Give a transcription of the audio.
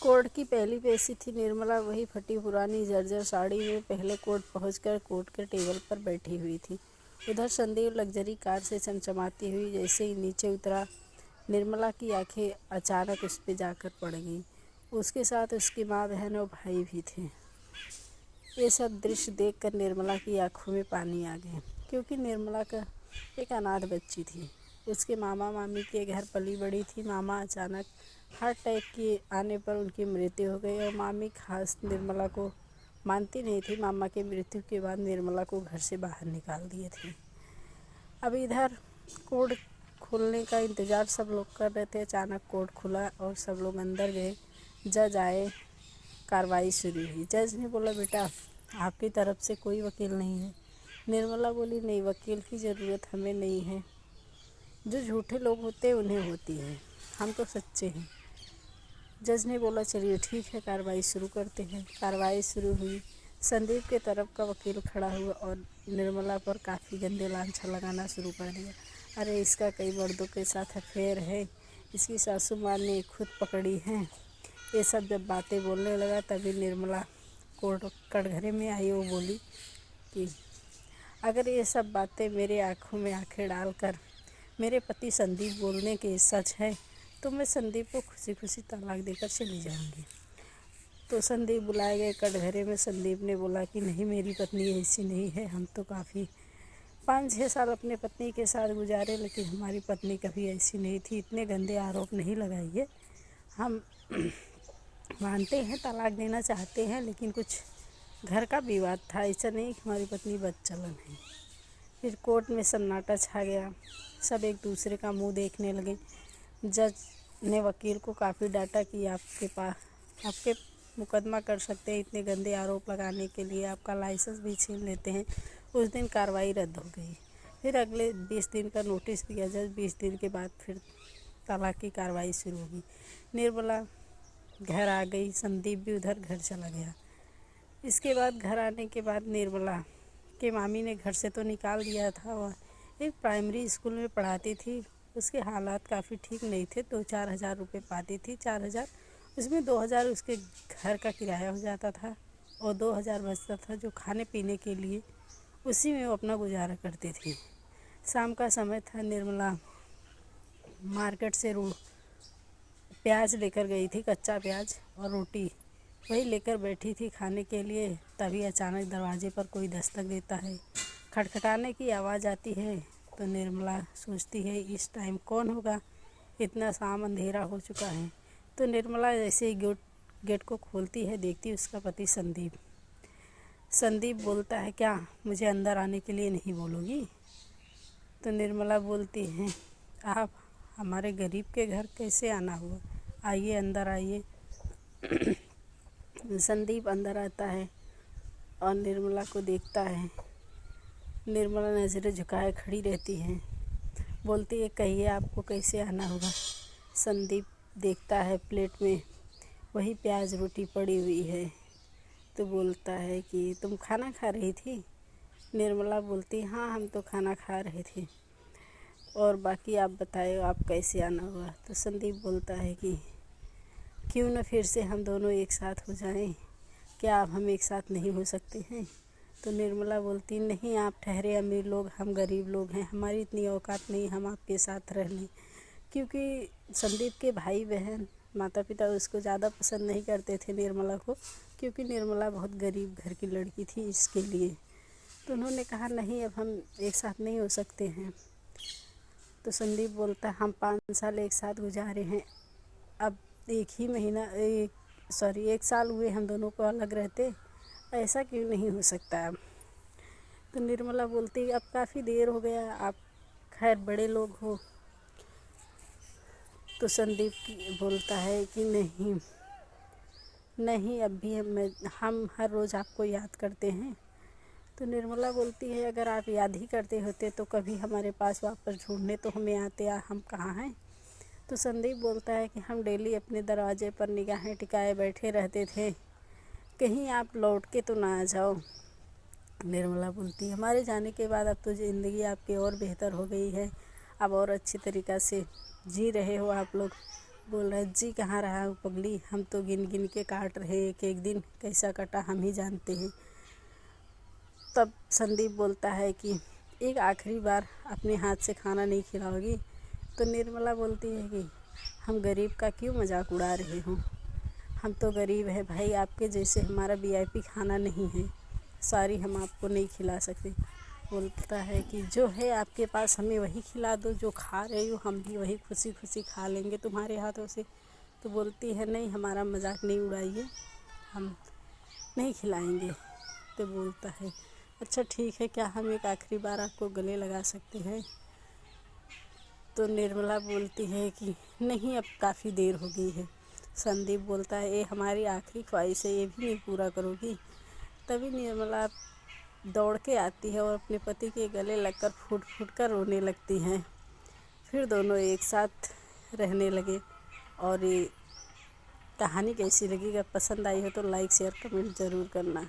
Court की पहली पेशी थी निर्मला। वही फटी पुरानी जर्जर साड़ी में पहले कोर्ट पहुंचकर कोर्ट के टेबल पर बैठी हुई थी। उधर संदीप लग्जरी कार से चमचमाती हुई जैसे ही नीचे उतरा, निर्मला की आंखें अचानक उस पर जाकर पड़ गईं। उसके साथ उसकी माँ, बहन और भाई भी थे। ये सब दृश्य देखकर निर्मला की आंखों में पानी आ गया, क्योंकि निर्मला का एक अनाथ बच्ची थी। उसके मामा मामी के घर पली बड़ी थी। मामा अचानक हार्ट अटैक के आने पर उनकी मृत्यु हो गई और मामी खास निर्मला को मानती नहीं थी। मामा की मृत्यु के बाद निर्मला को घर से बाहर निकाल दिए थे। अब इधर कोर्ट खुलने का इंतज़ार सब लोग कर रहे थे। अचानक कोर्ट खुला और सब लोग अंदर गए। जज आए, कार्रवाई शुरू हुई। जज ने बोला, बेटा आपकी तरफ से कोई वकील नहीं है। निर्मला बोली, नहीं, वकील की ज़रूरत हमें नहीं है। जो झूठे लोग होते हैं उन्हें होती है, हम तो सच्चे हैं। जज ने बोला, चलिए ठीक है, कार्रवाई शुरू करते हैं। कार्रवाई शुरू हुई। संदीप के तरफ का वकील खड़ा हुआ और निर्मला पर काफ़ी गंदे लांछन लगाना शुरू कर दिया। अरे इसका कई मर्दों के साथ अफेयर है, इसकी सासू माँ ने खुद पकड़ी है। ये सब जब बातें बोलने लगा तभी निर्मला कोर्ट कटघरे में आई। वो बोली कि अगर ये सब बातें मेरे आँखों में आंखें डालकर मेरे पति संदीप बोलने के सच है तो मैं संदीप को खुशी खुशी तलाक देकर चली जाऊंगी। तो संदीप बुलाए गए कटघरे में। संदीप ने बोला कि नहीं, मेरी पत्नी ऐसी नहीं है। हम तो काफ़ी 5-6 साल अपने पत्नी के साथ गुजारे, लेकिन हमारी पत्नी कभी ऐसी नहीं थी। इतने गंदे आरोप नहीं लगाइए। हम मानते हैं तलाक देना चाहते हैं, लेकिन कुछ घर का विवाद था, ऐसा नहीं कि हमारी पत्नी बदचलन है। फिर कोर्ट में सन्नाटा छा गया। सब एक दूसरे का मुंह देखने लगे। जज ने वकील को काफ़ी डांटा कि आपके मुकदमा कर सकते हैं, इतने गंदे आरोप लगाने के लिए आपका लाइसेंस भी छीन लेते हैं। उस दिन कार्रवाई रद्द हो गई। फिर अगले 20 दिन का नोटिस दिया जज। 20 दिन के बाद फिर तलाक की कार्रवाई शुरू होगी। निर्मला घर आ गई। संदीप भी उधर घर चला गया। इसके बाद घर आने के बाद निर्मला के मामी ने घर से तो निकाल दिया था। वह एक प्राइमरी स्कूल में पढ़ाती थी। उसके हालात काफ़ी ठीक नहीं थे। 2-4 हज़ार रुपये पाती थी। 4,000 उसमें 2,000 उसके घर का किराया हो जाता था और 2,000 बचता था जो खाने पीने के लिए, उसी में वो अपना गुजारा करती थी। शाम का समय था। निर्मला मार्केट से प्याज लेकर गई थी, कच्चा प्याज और रोटी, वही लेकर बैठी थी खाने के लिए। तभी अचानक दरवाजे पर कोई दस्तक देता है। खटखटाने की आवाज़ आती है तो निर्मला सोचती है इस टाइम कौन होगा, इतना शाम अंधेरा हो चुका है। तो निर्मला जैसे ही गेट को खोलती है, देखती उसका पति संदीप। संदीप बोलता है, क्या मुझे अंदर आने के लिए नहीं बोलोगी? तो निर्मला बोलती है, आप हमारे गरीब के घर कैसे आना हुआ, आइए अंदर आइए। संदीप अंदर आता है और निर्मला को देखता है। निर्मला नज़रें झुकाए खड़ी रहती है। बोलती है, कहिए आपको कैसे आना हुआ? संदीप देखता है प्लेट में वही प्याज रोटी पड़ी हुई है तो बोलता है कि तुम खाना खा रही थी? निर्मला बोलती, हाँ हम तो खाना खा रहे थे, और बाकी आप बताए आप कैसे आना हुआ? तो संदीप बोलता है कि क्यों न फिर से हम दोनों एक साथ हो जाएं, क्या अब हम एक साथ नहीं हो सकते हैं? तो निर्मला बोलती, नहीं, आप ठहरे अमीर लोग, हम गरीब लोग हैं, हमारी इतनी औकात नहीं हम आपके साथ रह लें। क्योंकि संदीप के भाई बहन माता पिता उसको ज़्यादा पसंद नहीं करते थे निर्मला को, क्योंकि निर्मला बहुत गरीब घर की लड़की थी। इसके लिए तो उन्होंने कहा, नहीं, अब हम एक साथ नहीं हो सकते हैं। तो संदीप बोलता, हम 5 साल एक साथ गुजारे हैं, अब 1 साल हुए हम दोनों को अलग रहते, ऐसा क्यों नहीं हो सकता अब? तो निर्मला बोलती, अब काफ़ी देर हो गया, आप खैर बड़े लोग हो। तो संदीप बोलता है कि नहीं, अब भी हम हर रोज़ आपको याद करते हैं। तो निर्मला बोलती है, अगर आप याद ही करते होते तो कभी हमारे पास वापस ढूंढने तो हमें आते, हम कहाँ हैं? तो संदीप बोलता है कि हम डेली अपने दरवाजे पर निगाहें टिकाए बैठे रहते थे, कहीं आप लौट के तो ना आ जाओ। निर्मला बोलती है, हमारे जाने के बाद अब तो ज़िंदगी आपकी और बेहतर हो गई है, अब और अच्छी तरीक़ा से जी रहे हो आप लोग, बोल रहा है, जी कहाँ रहा हूँ पगली, हम तो गिन गिन के काट रहे, एक एक दिन कैसा कटा हम ही जानते हैं। तब संदीप बोलता है कि एक आखिरी बार अपने हाथ से खाना नहीं खिलाओगी? तो निर्मला बोलती है कि हम गरीब का क्यों मजाक उड़ा रहे हो, हम तो गरीब है भाई, आपके जैसे हमारा वीआईपी खाना नहीं है, सॉरी हम आपको नहीं खिला सकते। बोलता है कि जो है आपके पास हमें वही खिला दो, जो खा रहे हो हम भी वही खुशी खुशी खा लेंगे तुम्हारे हाथों से। तो बोलती है नहीं, हमारा मजाक नहीं उड़ाइए, हम नहीं खिलाएंगे। तो बोलता है अच्छा ठीक है, क्या हम एक आखिरी बार आपको गले लगा सकते हैं? तो निर्मला बोलती है कि नहीं, अब काफ़ी देर हो गई है। संदीप बोलता है ये हमारी आखिरी ख्वाहिश है, ये भी नहीं पूरा करोगी? तभी निर्मला दौड़ के आती है और अपने पति के गले लगकर फूट फूट कर रोने लगती हैं। फिर दोनों एक साथ रहने लगे। और ये कहानी कैसी लगी? अगर पसंद आई हो तो लाइक शेयर कमेंट ज़रूर करना।